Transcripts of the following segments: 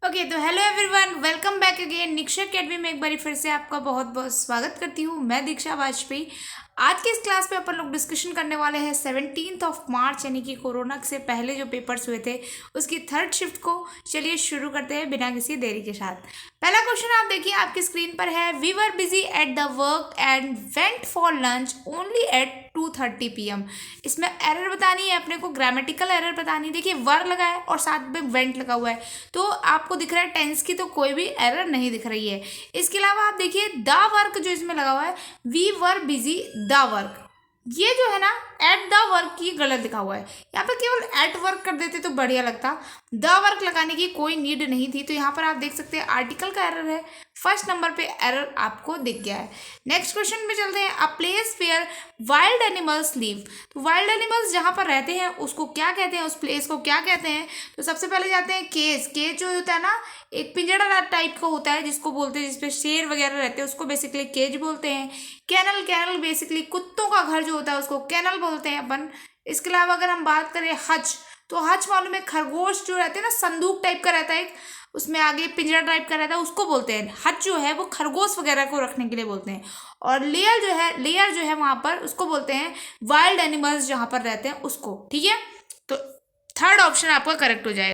Okay तो hello everyone, welcome back again. Niksha academy में एक बार फिर से आपका बहुत बहुत स्वागत करती हूँ। मैं दीक्षा वाजपेयी। आज के इस क्लास में अपन लोग डिस्कशन करने वाले हैं 17 मार्च यानी कि कोरोना से पहले जो पेपर्स हुए थे उसकी थर्ड शिफ्ट को। चलिए शुरू करते हैं बिना किसी देरी के साथ। पहला क्वेश्चन आप देखिए आपकी स्क्रीन पर है। We were busy at the work and went for lunch only at 2:30 PM। इसमें एरर बतानी है अपने को, ग्रामेटिकल एरर बतानी है। देखिए वर लगा है और साथ में वेंट लगा हुआ है, तो आपको दिख रहा है टेंस की तो कोई भी एरर नहीं दिख रही है। इसके अलावा आप देखिए द वर्क जो इसमें लगा हुआ है, we were busy the work, ये जो है ना एट द वर्क की गलत लिखा हुआ है। यहाँ पर केवल एट वर्क कर देते तो बढ़िया लगता, द वर्क लगाने की कोई नीड नहीं थी। तो यहाँ पर आप देख सकते हैं आर्टिकल का एरर है, फर्स्ट नंबर पे एरर आपको दिख गया है। नेक्स्ट क्वेश्चन में चलते हैं। A place where wild animals live. तो वाइल्ड एनिमल्स जहाँ पर रहते हैं उसको क्या कहते हैं, उस प्लेस को क्या कहते हैं? तो सबसे पहले जाते हैं केज। केज जो होता है ना, एक पिंजड़ा टाइप का होता है जिसको बोलते हैं, जिसपे शेर वगैरह रहते हैं, उसको बेसिकली केज बोलते हैं। कैनल, कैनल बेसिकली कुत्तों का घर जो होता है उसको कैनल बोलते हैं अपन। इसके अलावा अगर हम बात करें हच, तो हच मालूम है खरगोश जो रहते हैं ना, संदूक टाइप का रहता है, उसमें आगे पिंजरा टाइप का रहता है, उसको बोलते हैं हच। जो है वो खरगोश वगैरह को रखने के लिए बोलते हैं। और लेयर जो है वहां पर उसको बोलते हैं वाइल्ड एनिमल्स जहां पर रहते हैं उसको। ठीक है, तो थर्ड ऑप्शन आपका करेक्ट हो जाएगा।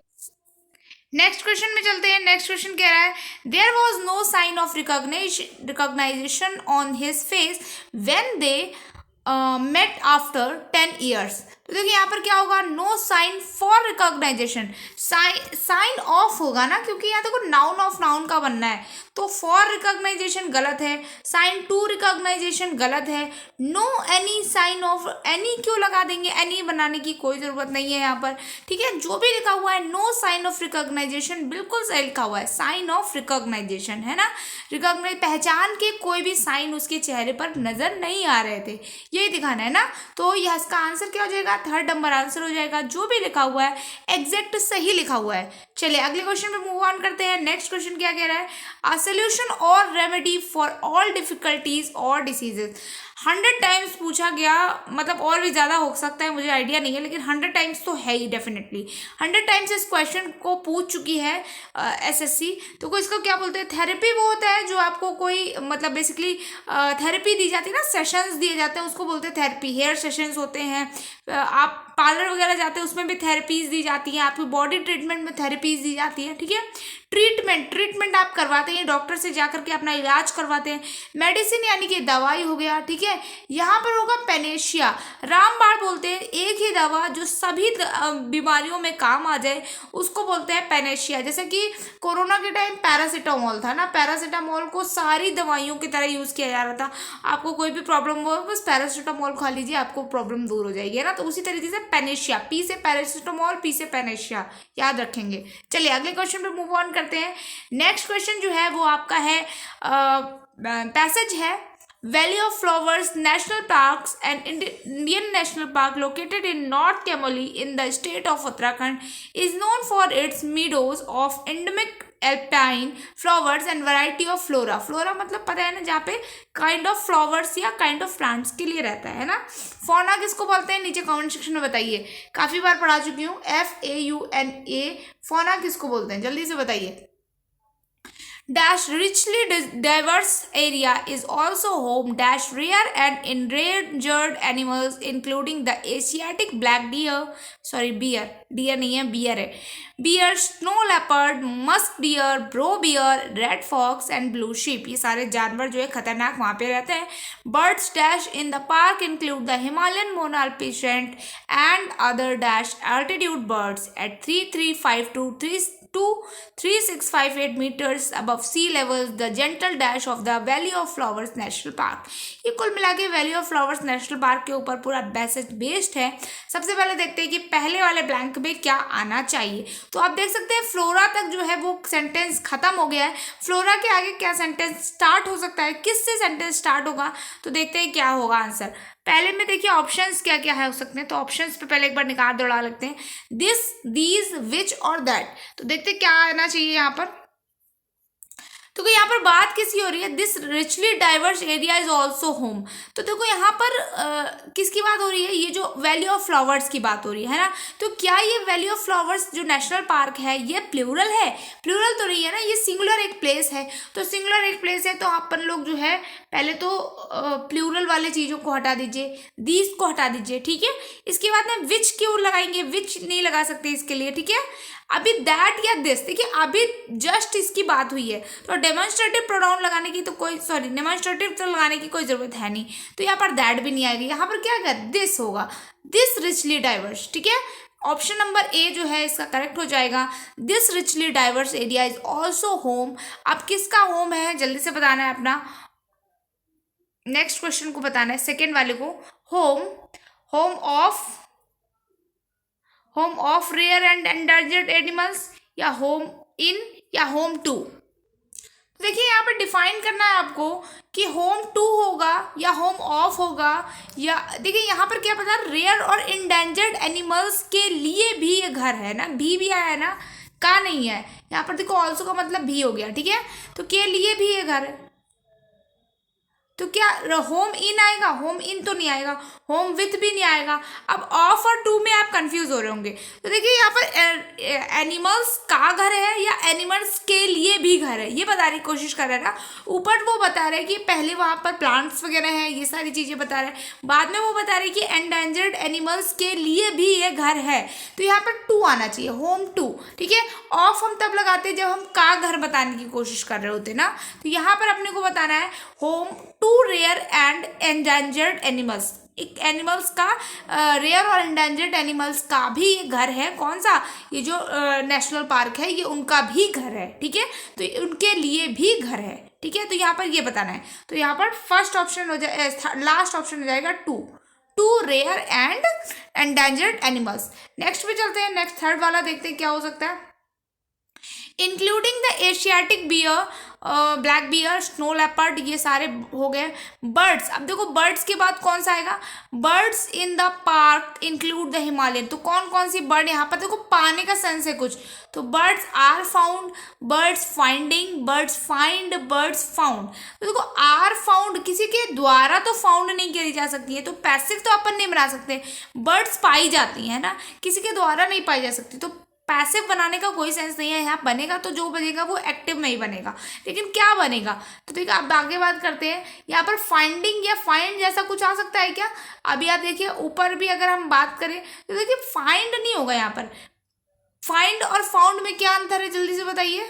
नेक्स्ट क्वेश्चन में चलते हैं। नेक्स्ट क्वेश्चन कह रहा है there was no sign of recognization on his face when they met after 10 years। तो देखिए यहाँ पर क्या होगा, no sign for recognization, sign of होगा ना, क्योंकि यहाँ देखो नाउन ऑफ नाउन का बनना है, तो फॉर रिकॉग्नाइजेशन गलत है, साइन टू रिकॉग्नाइजेशन गलत है, no any sign of, any क्यों लगा देंगे, एनी बनाने की कोई ज़रूरत नहीं है यहाँ पर। ठीक है, जो भी लिखा हुआ है नो साइन ऑफ रिकॉग्नाइजेशन बिल्कुल सही लिखा हुआ है, साइन ऑफ रिकॉग्नाइजेशन है ना, रिकॉग्नाइज पहचान के कोई भी साइन उसके चेहरे पर नजर नहीं आ रहे थे, यही दिखाना है ना। तो यह इसका आंसर क्या हो जाएगा, थर्ड नंबर आंसर हो जाएगा। जो भी लिखा हुआ है एग्जैक्ट सही लिखा हुआ है। चलिए अगले क्वेश्चन पे मूव ऑन करते हैं। नेक्स्ट क्वेश्चन क्या कह रहा है, अ सोल्यूशन और रेमेडी फॉर ऑल डिफिकल्टीज और डिसीजेज। 100 टाइम्स पूछा गया, मतलब और भी ज़्यादा हो सकता है, मुझे आइडिया नहीं है, लेकिन 100 टाइम्स तो है ही डेफिनेटली। 100 टाइम्स इस क्वेश्चन को पूछ चुकी है एसएससी। तो कोई इसको क्या बोलते हैं, थेरेपी वो होता है जो आपको कोई मतलब बेसिकली थेरेपी दी जाती है ना, सेशंस दिए जाते हैं, उसको बोलते हैं थेरेपी। हेयर सेशंस होते हैं, आप पार्लर वगैरह जाते हैं उसमें भी थेरेपीज दी जाती हैं, आपकी बॉडी ट्रीटमेंट में थेरेपीज दी जाती है। ठीक है, ट्रीटमेंट आप करवाते हैं, डॉक्टर से जाकर के अपना इलाज करवाते हैं। मेडिसिन यानी कि दवाई हो गया। ठीक है, यहाँ पर होगा पेनेशिया, रामबाण बोलते हैं एक ही दवा जो सभी बीमारियों में काम आ जाए उसको बोलते हैं पेनेशिया। जैसे कि कोरोना के टाइम पैरासीटामोल था ना, पैरासीटामोल को सारी दवाइयों की तरह यूज़ किया जा रहा था, आपको कोई भी प्रॉब्लम हो बस पैरासीटामोल खा लीजिए आपको प्रॉब्लम दूर हो जाएगी, है ना। तो उसी तरीके से पेनेशिया, पी से पैरासीटामोल, पी से पेनेशिया, याद रखेंगे। चलिए अगले क्वेश्चन पे मूव ऑन करते हैं। नेक्स्ट क्वेश्चन जो है वो आपका है, पैसेज है, Valley of Flowers National Parks and Indian National Park located in North Camoli in the state of Uttarakhand is known for its meadows of endemic alpine flowers and variety of flora। Flora मतलब पता है ना, जहाँ पे kind of flowers या kind of plants के लिए रहता है ना। फौना किसको बोलते हैं, नीचे कमेंट सेक्शन में बताइए, काफ़ी बार पढ़ा चुकी हूँ, FAUNA। फौना किसको बोलते हैं, जल्दी से बताइए। Dash richly diverse area is also home dash rare and endangered animals including the Asiatic black deer, deer नहीं है, bear है, bear, snow leopard, musk deer, bro bear, red fox and blue sheep। ये सारे जानवर जो है खतरनाक वहाँ पे रहते हैं। Birds dash in the park include the Himalayan monal peasant and other dash altitude birds at 3658 meters above sea levels, the gentle dash of the Valley of Flowers National Park। ये कुल मिला के valley of flowers national park के ऊपर पूरा based है। सबसे पहले देखते हैं कि पहले वाले ब्लैंक में क्या आना चाहिए। तो आप देख सकते हैं फ्लोरा तक जो है वो सेंटेंस खत्म हो गया है, फ्लोरा के आगे क्या सेंटेंस स्टार्ट हो सकता है, किससे सेंटेंस स्टार्ट होगा, तो देखते हैं क्या होगा आंसर। पहले में देखिए ऑप्शंस क्या क्या है हो सकते हैं, तो ऑप्शंस पे पहले एक बार निकाल दौड़ा लगते हैं, दिस, दीज, विच और दैट। तो देखते हैं क्या आना चाहिए यहाँ पर। तो यहाँ पर बात किसकी हो रही है, this richly diverse area is also home. तो देखो यहाँ पर किसकी बात हो रही है, ये जो वैली ऑफ फ्लावर्स की बात हो रही है ना। तो क्या ये वैली ऑफ फ्लावर्स जो नेशनल पार्क है ये प्लूरल है, प्लूरल तो नहीं है ना, ये सिंगुलर एक प्लेस है। तो सिंगुलर एक प्लेस है तो अपन लोग जो है पहले तो प्लूरल वाले चीज़ों को हटा दीजिए, दीज को हटा दीजिए, ठीक है। इसके बाद में विच क्यों लगाएंगे, विच नहीं लगा सकते इसके लिए, ठीक है। अभी दैट या दिस, देखिए अभी जस्ट इसकी बात हुई है तो डेमोन्स्ट्रेटिव प्रोनाउन लगाने की तो कोई, सॉरी डेमोन्स्ट्रेटिव तो लगाने की कोई ज़रूरत है नहीं। तो यहाँ पर दैट भी नहीं आएगी, यहाँ पर क्या आएगा, दिस होगा, दिस रिचली डाइवर्स, ठीक है। ऑप्शन नंबर ए जो है इसका करेक्ट हो जाएगा। This richly diverse area is also home. अब किसका होम है जल्दी से बताना है अपना, नेक्स्ट क्वेश्चन को बताना है, सेकेंड वाले को। Home, home of rare and endangered animals, या होम इन, या होम टू। तो देखिए यहाँ पर डिफाइन करना है आपको कि होम टू होगा या होम ऑफ होगा, या देखिए यहाँ पर क्या पता, रेयर और इंडेंजर्ड एनिमल्स के लिए भी ये घर है ना, भी आया है ना, का नहीं है। यहाँ पर देखो ऑल्सो का मतलब भी हो गया, ठीक है। तो के लिए भी ये घर है, तो क्या होम इन आएगा, होम इन तो नहीं आएगा, होम विथ भी नहीं आएगा। अब ऑफ और टू में आप कंफ्यूज हो रहे होंगे। तो देखिए यहाँ पर एनिमल्स का घर है या एनिमल्स के लिए भी घर है, ये बताने की कोशिश कर रहा है ना। ऊपर वो बता रहे हैं कि पहले वहाँ पर प्लांट्स वगैरह हैं, ये सारी चीज़ें बता रहे हैं, बाद में वो बता रहे हैं कि एंडेंजर्ड एनिमल्स के लिए भी ये घर है। तो यहाँ पर टू आना चाहिए, होम टू, ठीक है। ऑफ हम तब लगाते हैं जब हम का घर बताने की कोशिश कर रहे होते ना। तो यहाँ पर अपने को बताना है home to rare and endangered animals, एक एनिमल्स का रेयर और एंडेंजर्ड एनिमल्स का भी घर है, कौन सा, ये जो नेशनल पार्क है ये उनका भी घर है, ठीक है। तो उनके लिए भी घर है, ठीक है। तो यहाँ पर ये बताना है। तो यहाँ पर फर्स्ट ऑप्शन हो जाए, लास्ट ऑप्शन हो जाएगा to rare and endangered animals. Next पे चलते हैं, नेक्स्ट थर्ड वाला देखते हैं क्या हो सकता है। Including the Asiatic bear, black bear, snow leopard, ये सारे हो गए। बर्ड्स, अब देखो बर्ड्स के बाद कौन सा आएगा, birds in the park include the Himalayan. तो कौन कौन सी बर्ड यहाँ पर देखो पाने का सेंस है कुछ, तो birds are found, birds finding, birds find, birds found. तो देखो आर फाउंड किसी के द्वारा तो फाउंड नहीं करी जा सकती है, तो पैसिव तो अपन नहीं बना सकते। बर्ड्स पाई जाती है ना, किसी के द्वारा नहीं पाई जा सकती, तो पैसिव बनाने का कोई सेंस नहीं है। यहाँ बनेगा तो जो बनेगा वो एक्टिव में ही बनेगा, लेकिन क्या बनेगा। तो ठीक है अब आगे बात करते हैं। यहाँ पर फाइंडिंग या फाइंड जैसा कुछ आ सकता है क्या, अभी आप देखिए ऊपर भी अगर हम बात करें तो देखिए फाइंड नहीं होगा यहाँ पर। फाइंड और फाउंड में क्या अंतर है जल्दी से बताइए।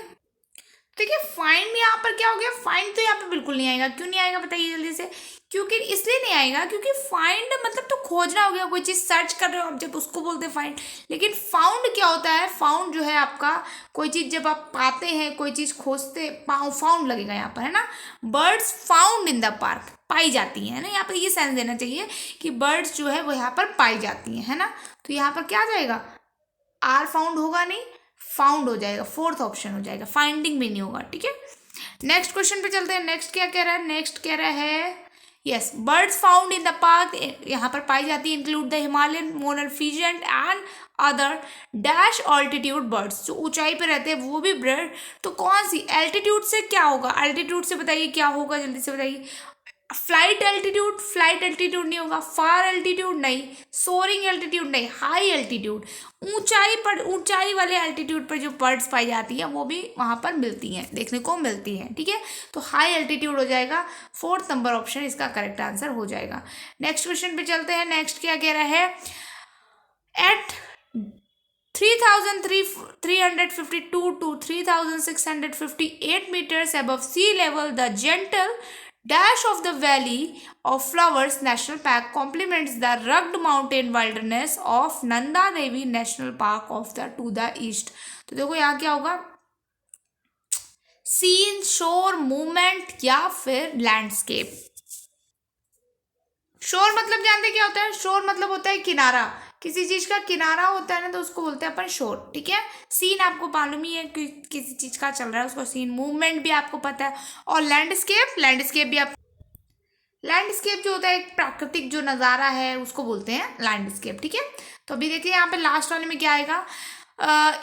देखिए फाइंड यहाँ पर क्या हो गया, फाइंड तो यहाँ पे बिल्कुल नहीं आएगा। क्यों नहीं आएगा बताइए जल्दी से। क्योंकि इसलिए नहीं आएगा क्योंकि फाइंड मतलब तो खोजना हो गया, कोई चीज़ सर्च कर रहे हो आप जब उसको बोलते हैं फाइंड। लेकिन फाउंड क्या होता है, फाउंड जो है आपका कोई चीज़ जब आप पाते हैं, कोई चीज़ खोजते, फाउंड लगेगा यहाँ पर, है ना। Birds found in the park, पाई जाती हैं, है ना। यहाँ पर ये सेंस देना चाहिए कि बर्ड्स जो है वो यहाँ पर पाई जाती हैं, है ना। तो यहाँ पर क्या आ जाएगा, आर फाउंड होगा नहीं, फाउंड हो जाएगा, फोर्थ ऑप्शन हो जाएगा, फाइंडिंग भी नहीं होगा, ठीक है। नेक्स्ट क्वेश्चन पे चलते हैं। नेक्स्ट क्या कह रहा है, नेक्स्ट कह रहा है yes birds found in the park, यहाँ पर पाई जाती है, include the Himalayan, Monal peasant and other dash altitude birds, जो ऊंचाई पे रहते हैं वो भी बर्ड। तो कौन सी, एल्टीट्यूड से क्या होगा, एल्टीट्यूड से बताइए क्या होगा जल्दी से बताइए। फ्लाइट एल्टीट्यूड, फ्लाइट एल्टीट्यूड नहीं होगा, फार एल्टीट्यूड नहीं, सोरिंग एल्टीट्यूड नहीं, हाई एल्टीट्यूड, ऊंचाई पर, ऊंचाई वाले एल्टीट्यूड पर जो बर्ड्स पाई जाती हैं वो भी वहाँ पर मिलती हैं, देखने को मिलती हैं, ठीक है। तो हाई एल्टीट्यूड हो जाएगा, फोर्थ नंबर ऑप्शन इसका करेक्ट आंसर हो जाएगा। नेक्स्ट क्वेश्चन पे चलते हैं। नेक्स्ट क्या कह रहा है, eight 3,352 to 3,658 meters above sea level, the gentle dash of the Valley of Flowers National Park complements the rugged mountain wilderness of Nanda Devi National Park of the to the east। तो देखो यहाँ क्या होगा, scene, शोर, movement या फिर landscape. शोर मतलब जानते क्या होता है, शोर मतलब होता है किनारा, किसी चीज का किनारा होता है ना तो उसको बोलते हैं अपन शोर, ठीक है। सीन आपको मालूम ही है कि किसी चीज का चल रहा है उसको सीन, मूवमेंट भी आपको पता है। और लैंडस्केप, लैंडस्केप भी आप, लैंडस्केप जो होता है एक प्राकृतिक जो नज़ारा है उसको बोलते हैं लैंडस्केप, ठीक है। तो अभी देखिए यहाँ पे लास्ट वाले में क्या आएगा,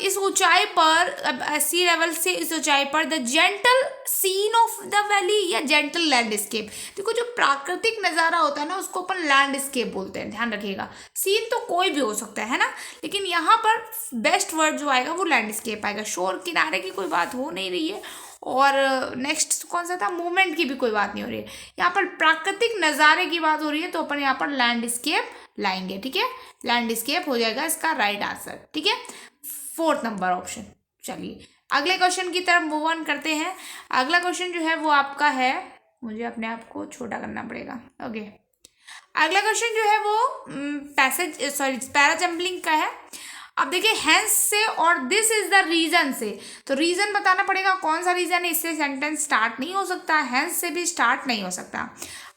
इस ऊंचाई पर, अब सी लेवल से इस ऊंचाई पर, the gentle scene of the valley या जेंटल लैंडस्केप। देखो जो प्राकृतिक नज़ारा होता है ना उसको अपन लैंडस्केप बोलते हैं, ध्यान रखिएगा। सीन तो कोई भी हो सकता है ना, लेकिन यहाँ पर बेस्ट वर्ड जो आएगा वो लैंडस्केप आएगा। शोर किनारे की कोई बात हो नहीं रही है, और नेक्स्ट कौन सा था, मूवमेंट की भी कोई बात नहीं हो रही है, यहाँ पर प्राकृतिक नज़ारे की बात हो रही है, तो अपन यहाँ पर लैंडस्केप लाएंगे। ठीक है, लैंडस्केप हो जाएगा इसका राइट आंसर। ठीक है, 4th नंबर ऑप्शन। चलिए अगले क्वेश्चन की तरफ मूव ऑन करते हैं। अगला क्वेश्चन जो है वो आपका है, मुझे अपने आप को छोटा करना पड़ेगा। ओके, अगला क्वेश्चन जो है वो पैरा जंपलिंग का है। अब देखिए हैंस से और दिस इज द रीजन से, तो रीजन बताना पड़ेगा कौन सा रीजन है, इससे सेंटेंस स्टार्ट नहीं हो सकता, हैंस से भी स्टार्ट नहीं हो सकता।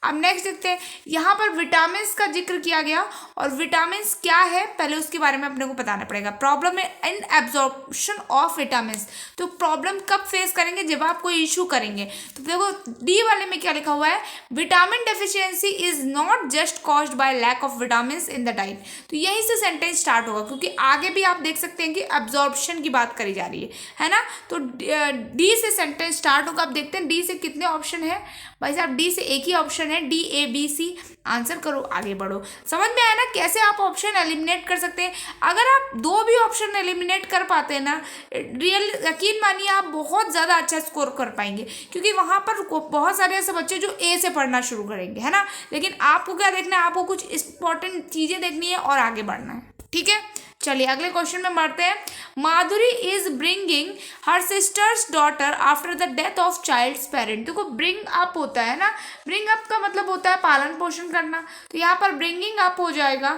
अब नेक्स्ट देखते हैं, यहाँ पर विटामिन का जिक्र किया गया, और विटामिन क्या है पहले उसके बारे में अपने को बताना पड़ेगा। प्रॉब्लम है इन एब्जॉर्प्शन ऑफ विटामिन, तो प्रॉब्लम कब फेस करेंगे, जब आप कोई इशू करेंगे। तो देखो डी वाले में क्या लिखा हुआ है, vitamin deficiency is not just caused by lack of vitamin in the diet. तो यहीं से सेंटेंस स्टार्ट होगा, क्योंकि आगे भी आप देख सकते हैं कि एब्जॉर्प्शन की बात करी जा रही है ना। तो डी से सेंटेंस स्टार्ट होगा। आप देखते हैं डी से कितने ऑप्शन है भाई साहब, डी से एक ही ऑप्शन है, D A B C. Answer करो, आगे बढ़ो। समझ में आया ना कैसे आप ऑप्शन एलिमिनेट कर सकते हैं। अगर आप 2 भी ऑप्शन एलिमिनेट कर पाते हैं ना, रियल यकीन मानिए आप बहुत ज़्यादा अच्छा स्कोर कर पाएंगे, क्योंकि वहाँ पर बहुत सारे ऐसे बच्चे जो ए से पढ़ना शुरू करेंगे, है ना। लेकिन आपको क्या देखना है, आपको कुछ इंपॉर्टेंट चीज़ें देखनी है और आगे बढ़ना है। ठीक है, चलिए अगले क्वेश्चन में बढ़ते हैं। Madhuri is bringing her sister's daughter after the death of child's parent. देखो ब्रिंग अप होता है ना, ब्रिंग अप का मतलब होता है पालन पोषण करना, तो यहाँ पर ब्रिंगिंग अप हो जाएगा।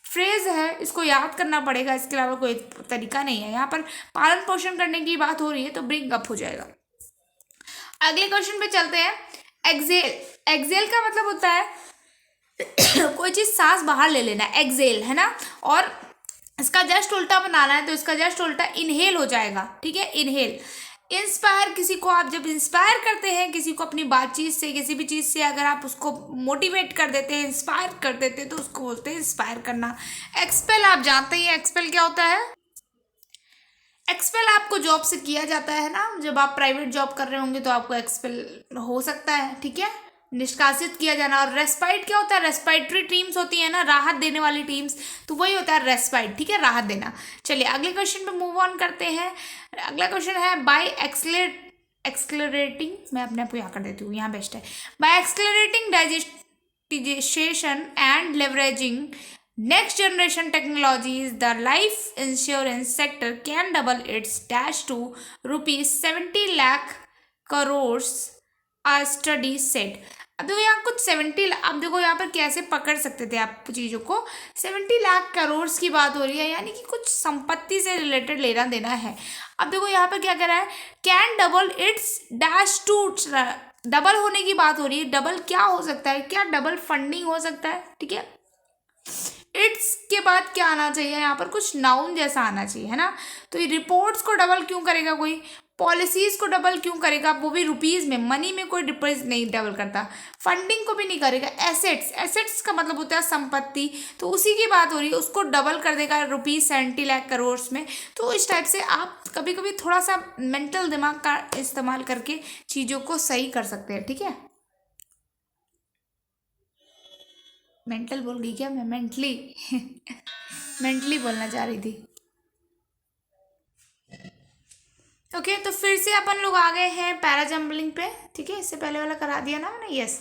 फ्रेज है, इसको याद करना पड़ेगा, इसके अलावा कोई तरीका नहीं है। यहाँ पर पालन पोषण करने की बात हो रही है, तो ब्रिंग अप हो जाएगा। अगले क्वेश्चन पे चलते हैं। एक्सेल, एक्सेल का मतलब होता है कोई चीज़ सांस बाहर ले लेना, एक्सेल, है ना। और इसका जस्ट उल्टा बनाना है, तो इसका जस्ट उल्टा इनहेल हो जाएगा। ठीक है, इनहेल। इंस्पायर, किसी को आप जब इंस्पायर करते हैं, किसी को अपनी बातचीत से, किसी भी चीज़ से अगर आप उसको मोटिवेट कर देते हैं, इंस्पायर कर देते हैं, तो उसको बोलते हैं इंस्पायर करना। एक्सपेल, आप जानते ही एक्सपेल क्या होता है। एक्सपेल आपको जॉब से किया जाता है ना, जब आप प्राइवेट जॉब कर रहे होंगे तो आपको एक्सपेल हो सकता है। ठीक है, निष्कासित किया जाना। और रेस्पाइट क्या होता है, रेस्पाइटरी टीम्स होती है ना, राहत देने वाली टीम्स, तो वही होता है रेस्पाइट। ठीक है, राहत देना। चलिए अगले क्वेश्चन पे मूव ऑन करते हैं। अगला क्वेश्चन है बाय एक्सलरेटिंग, मैं अपने आप को यहाँ कर देती हूँ, यहाँ बेस्ट है। By accelerating digestion and leveraging next generation technologies, the life insurance sector can double its dash to rupees 70 lakh crores, a study said। अब देखो यहाँ कुछ 70, अब देखो यहाँ पर कैसे पकड़ सकते थे आप चीज़ों को। 70 लाख करोड़ की बात हो रही है, यानी कि कुछ संपत्ति से रिलेटेड लेना देना है। अब देखो यहाँ पर क्या कर रहा है, can double its dash two, double होने की बात हो रही है। डबल क्या हो सकता है, क्या डबल फंडिंग हो सकता है। ठीक है, इट्स के बाद क्या आना चाहिए, यहाँ पर कुछ नाउन जैसा आना चाहिए, है ना। तो ये रिपोर्ट्स को डबल क्यों करेगा कोई, पॉलिसीज को डबल क्यों करेगा, वो भी रुपीज़ में, मनी में कोई डिपॉजिट नहीं डबल करता। फंडिंग को भी नहीं करेगा। एसेट्स, एसेट्स का मतलब होता है संपत्ति, तो उसी की बात हो रही है, उसको डबल कर देगा रुपीज़ 70 लाख करोड़ में। तो इस टाइप से आप कभी कभी थोड़ा सा मेंटल दिमाग का इस्तेमाल करके चीज़ों को सही कर सकते हैं। ठीक है, मेंटल बोल गई क्या मैं, मेंटली मेंटली बोलना चाह रही थी। ओके, तो फिर से अपन लोग आ गए हैं पैरा जंबलिंग पे। ठीक है, इससे पहले वाला करा दिया ना मैंने, यस।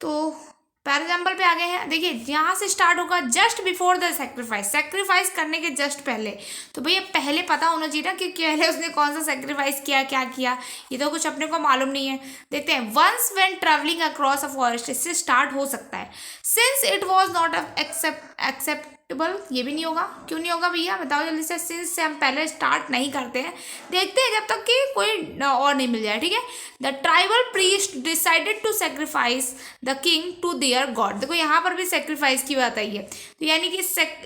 तो पैरा जंबल पे आ गए हैं। देखिए यहाँ से स्टार्ट होगा just before the sacrifice, sacrifice करने के जस्ट पहले। तो भैया पहले पता होना चाहिए ना कि पहले उसने कौन सा सेक्रीफाइस किया, क्या किया, ये तो कुछ अपने को मालूम नहीं है। देखते हैं, once when travelling across a forest, इससे स्टार्ट हो सकता है। Since it was not acceptable, ये भी नहीं होगा, क्यों नहीं होगा भैया बताओ जल्दी से। सिंस से हम पहले स्टार्ट नहीं करते हैं, देखते हैं जब तक कि कोई और नहीं मिल जाए। ठीक है, the tribal priest decided to sacrifice the king to their god. देखो यहाँ पर भी सेक्रीफाइस की बात आई है, तो यानी कि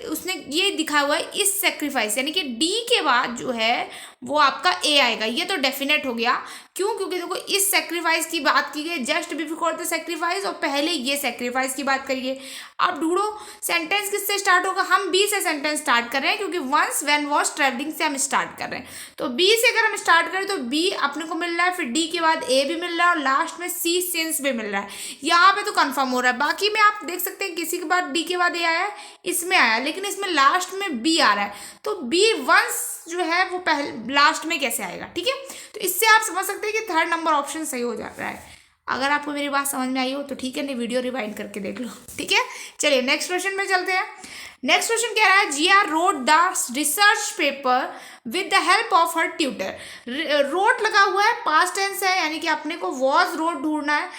उसने ये दिखा हुआ है इस सेक्रीफाइस, यानी कि डी के बाद जो है वो आपका ए आएगा। ये तो डेफिनेट हो गया। क्यों? क्योंकि देखो इस सेक्रीफाइस की बात की गई जस्ट बिफोर द सेक्रीफाइस, और पहले ये सेक्रीफाइस की बात करिए। अब ढूंढो सेंटेंस किससे स्टार्ट होगा। हम बी से सेंटेंस स्टार्ट कर रहे हैं क्योंकि वंस व्हेन वाज ट्रैवलिंग से हम स्टार्ट कर रहे हैं। तो बी से अगर हम स्टार्ट करें तो बी अपने को मिल रहा है, फिर डी के बाद ए भी मिल रहा है और लास्ट में सी सिंस भी मिल रहा है। यहाँ पे तो कंफर्म हो रहा है। बाकी में आप देख सकते हैं किसी के बाद डी के बाद ए आया, इसमें आया, लेकिन इसमें लास्ट में बी आ रहा है। तो बी वंस जो है वो पहले लास्ट में कैसे आएगा, ठीक है। तो इससे आप समझ सकते हैं कि थर्ड नंबर ऑप्शन सही हो जा रहा है। अगर आपको मेरी बात समझ में आई हो तो ठीक है, नहीं वीडियो रिवाइंड करके देख लो, ठीक है। चलिए नेक्स्ट क्वेश्चन में चलते हैं। नेक्स्ट क्वेश्चन कह रहा है GR wrote the research paper with the help of her tutor. Wrote लगा हुआ है, पास्ट टेंस है, यानी कि अपने को वॉज रोट ढूंढना है,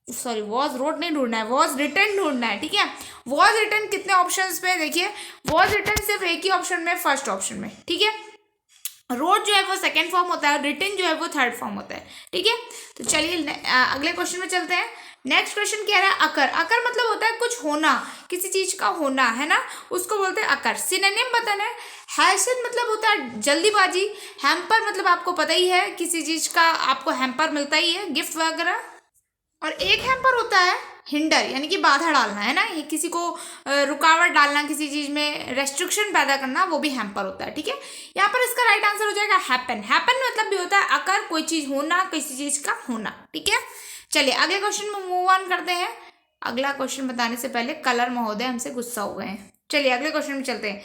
सॉरी वॉज रोट नहीं ढूंढना है, वॉज रिटन ढूंढना है, ठीक है। वॉज रिटन कितने ऑप्शंस पे, देखिए वॉज रिटन सिर्फ एक ही ऑप्शन में, फर्स्ट ऑप्शन में, ठीक है। रोट जो है वो सेकेंड फॉर्म होता है, रिटन जो है वो थर्ड फॉर्म होता है, ठीक है। तो चलिए अगले क्वेश्चन में चलते हैं। नेक्स्ट क्वेश्चन कह रहा है अकर। अकर मतलब होता है कुछ होना, किसी चीज का होना, है ना, उसको बोलते हैं अकर। सिनोनिम बताना है। हैसन मतलब होता है जल्दीबाजी। हैम्पर मतलब आपको पता ही है, किसी चीज का आपको हैम्पर मिलता ही है, गिफ्ट वगैरह। और एक हैम्पर होता है हिंडर, यानी कि बाधा डालना, है ना, ये किसी को रुकावट डालना, किसी चीज में रेस्ट्रिक्शन पैदा करना, वो भी हैम्पर होता है, ठीक है। यहाँ पर इसका राइट आंसर हो जाएगा हैपन। हैपन मतलब भी होता है अकर, कोई चीज होना, किसी चीज का होना, ठीक है। चलिए अगले क्वेश्चन में मूव ऑन करते हैं। अगला क्वेश्चन बताने से पहले कलर महोदय हमसे गुस्सा हो गए हैं। चलिए अगले क्वेश्चन में चलते हैं।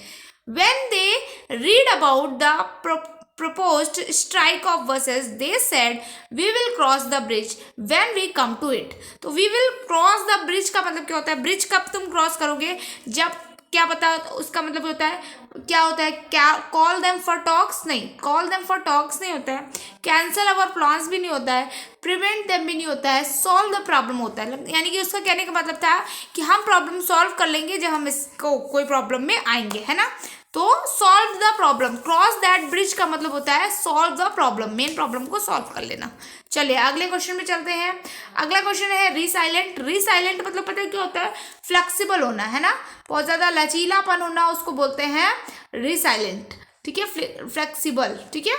When they read about the proposed strike of buses, they said we will cross the bridge when we come to it। तो we will cross the bridge का मतलब क्या होता है, ब्रिज कब तुम क्रॉस करोगे, जब, क्या पता उसका मतलब होता है, क्या होता है, क्या कॉल देम फॉर टॉक्स, नहीं, कॉल देम फॉर टॉक्स नहीं होता है, कैंसल अवर प्लान्स भी नहीं होता है, प्रिवेंट देम भी नहीं होता है, सॉल्व द प्रॉब्लम होता है। यानी कि उसका कहने का मतलब था कि हम प्रॉब्लम सॉल्व कर लेंगे जब हम इसको कोई प्रॉब्लम में आएंगे, है ना। तो solve the problem, cross that bridge का मतलब होता है solve the problem, main problem को सॉल्व कर लेना। चलिए अगले क्वेश्चन में चलते हैं। अगला क्वेश्चन है रिसाइलेंट। रिसाइलेंट मतलब पता है क्या होता है, फ्लेक्सिबल होना, है ना, बहुत ज्यादा लचीलापन होना, उसको बोलते हैं रिसाइलेंट, ठीक है, फ्लेक्सिबल, ठीक है।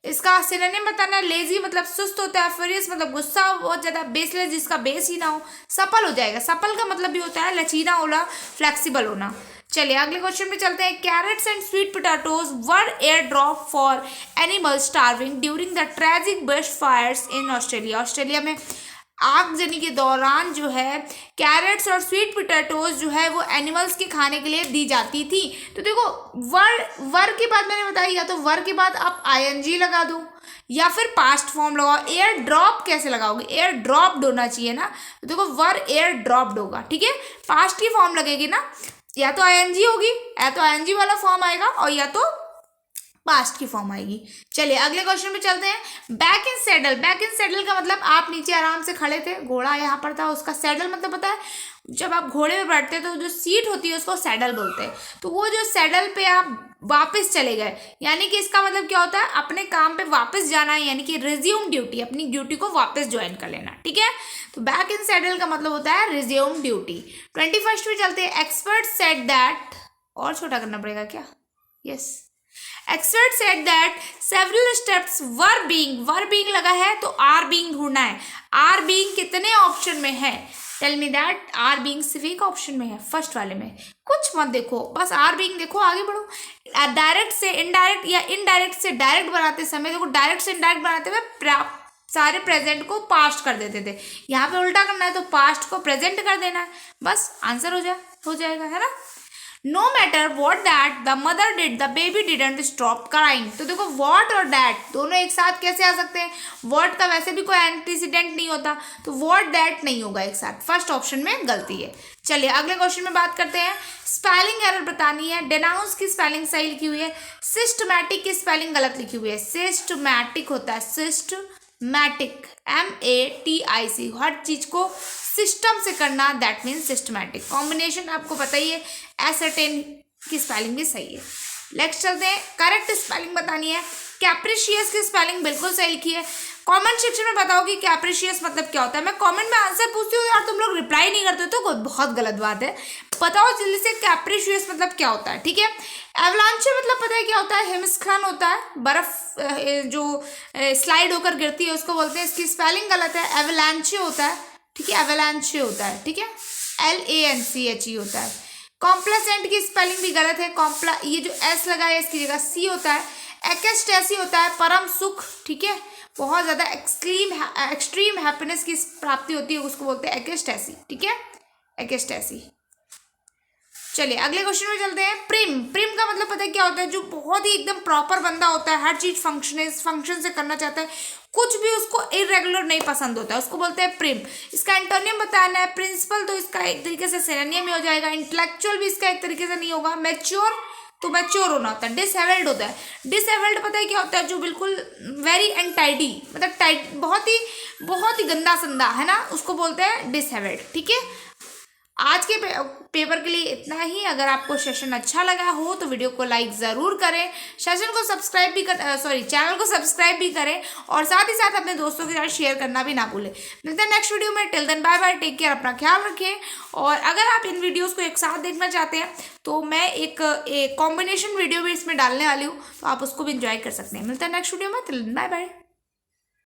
इसका सिनोनिम बताना है। लेजी मतलब सुस्त होता है, फ्यूरियस मतलब गुस्सा बहुत ज्यादा, बेसलेस जिसका बेस ही ना हो, सफल हो जाएगा। सफल का मतलब भी होता है लचीला होना, फ्लेक्सिबल होना। चलिए अगले क्वेश्चन में चलते हैं। Carrots and sweet potatoes were air drop for animals starving during the tragic bush fires in Australia. Australia में आगजनी के दौरान जो है कैरेट्स और स्वीट पोटैटोज जो है वो एनिमल्स के खाने के लिए दी जाती थी। तो देखो वर के बाद मैंने बताया, या तो वर के बाद आप ING लगा दो या फिर पास्ट फॉर्म लगाओ। एयर ड्रॉप कैसे लगाओगे, एयर ड्रॉप्ड होना चाहिए ना, तो देखो वर एयर ड्रॉप्ड होगा, ठीक है। पास्ट की फॉर्म लगेगी ना, या तो ING होगी, या तो ING वाला फॉर्म आएगा, और या तो पास्ट की फॉर्म आएगी। चलिए अगले क्वेश्चन में चलते हैं। Back in saddle. Back in saddle का मतलब आप नीचे आराम से खड़े थे, घोड़ा यहाँ पर था, उसका सैडल मतलब पता है, जब आप घोड़े पे बैठते हैं तो जो सीट होती है उसको सैडल बोलते हैं। तो वो जो सैडल पे आप वापस चले गए, यानी कि इसका मतलब क्या होता है, अपने काम पे वापस जाना है, यानी कि रिज्यूम ड्यूटी, अपनी ड्यूटी को वापस ज्वाइन कर लेना, ठीक है। तो बैक इन सैडल का मतलब होता है रिज्यूम ड्यूटी। 21st में चलते हैं। एक्सपर्ट सेड दैट, और छोटा करना पड़ेगा क्या, yes. Expert said that several steps were being लगा है तो आर बीइंग ढूंढना है। आर बीइंग कितने ऑप्शन में है, tell me that. Are being सिर्फ एक ऑप्शन में है, फर्स्ट वाले में। कुछ मत देखो, बस आर बीइंग देखो, आगे बढ़ो। डायरेक्ट से इनडायरेक्ट या इनडायरेक्ट से डायरेक्ट बनाते समय, देखो डायरेक्ट से इनडायरेक्ट बनाते हुए सारे प्रेजेंट को पास्ट कर देते थे, यहाँ पे उल्टा करना है तो पास्ट को प्रेजेंट कर देना है, बस आंसर हो जाएगा, है ना। No matter what that the mother did the baby didn't stop crying. तो देखो वॉट और दैट दोनों एक साथ कैसे आ सकते हैं, वॉट का वैसे भी कोई एंटीसीडेंट नहीं होता, तो वॉट दैट नहीं होगा एक साथ, फर्स्ट ऑप्शन में गलती है। चलिए अगले क्वेश्चन में बात करते हैं। स्पेलिंग एरर बतानी है। डेनाउंस की स्पेलिंग सही लिखी हुई है, सिस्टमैटिक की स्पेलिंग गलत लिखी हुई है। सिस्टमैटिक होता है, सिस्टमैटिक, MATIC, हर चीज को सिस्टम से करना, दैट मीन्स सिस्टमैटिक। कॉम्बिनेशन आपको पता ही है, एसर्टेन की स्पेलिंग भी सही है। नेक्स्ट चलते हैं। करेक्ट स्पेलिंग बतानी है। कैप्रिशियस की स्पेलिंग बिल्कुल सही लिखी है। कमेंट सेक्शन में बताओ कि कैप्रिशियस मतलब क्या होता है। मैं कमेंट में आंसर पूछती हूँ यार, तुम लोग रिप्लाई नहीं करते तो बहुत गलत बात है। बताओ जल्दी से कैप्रिशियस मतलब क्या होता है, ठीक है। एवलांचे मतलब पता है क्या होता है, हिमस्खलन होता है, बर्फ जो स्लाइड होकर गिरती है उसको बोलते हैं। इसकी स्पेलिंग गलत है, एवलांचे होता है, ठीक है, एवलांचे होता है, ठीक है, LANCHE होता है। कॉम्प्लासेंट की स्पेलिंग भी गलत है, कॉम्प्ला ये जो एस लगा है इसकी जगह सी होता है। एक्सटेसी होता है परम सुख, ठीक है, बहुत ज़्यादा एक्सट्रीम हैप्पीनेस की प्राप्ति होती है, उसको बोलते हैं एक्सटेसी, ठीक है, एक्सटेसी। चलिए अगले क्वेश्चन में चलते हैं। प्रिम, प्रिम का मतलब पता है क्या होता है, जो बहुत ही एकदम प्रॉपर बंदा होता है, हर चीज फंक्शन से करना चाहता है, कुछ भी उसको इरेगुलर नहीं पसंद होता है, उसको बोलते हैं प्रिम। इसका एंटोनियम बताना है, प्रिंसिपल तो इसका एक तरीके से सिनोनिम ही हो जाएगा, इंटेलेक्चुअल भी इसका एक तरीके से नहीं होगा, मैच्योर तो मैच्योर होना होता है, डिसहेबल्ड होता है। डिसहेबल्ड पता है क्या होता है, जो बिल्कुल वेरी अनटाइडी, मतलब टाइट, बहुत ही गंदा संदा है ना, उसको बोलते हैं डिसहेबल्ड, ठीक है। आज के पेपर के लिए इतना ही। अगर आपको सेशन अच्छा लगा हो तो वीडियो को लाइक ज़रूर करें, सेशन को सब्सक्राइब भी चैनल को सब्सक्राइब भी करें, और साथ ही साथ अपने दोस्तों के साथ शेयर करना भी ना भूलें। मिलते हैं नेक्स्ट वीडियो में, till then bye bye, take care, अपना ख्याल रखें। और अगर आप इन वीडियोज़ को एक साथ देखना चाहते हैं तो मैं एक कॉम्बिनेशन वीडियो भी इसमें डालने वाली हूँ, तो आप उसको भी इंजॉय कर सकते हैं। मिलते हैं नेक्स्ट वीडियो में, टिल देन बाय बाय।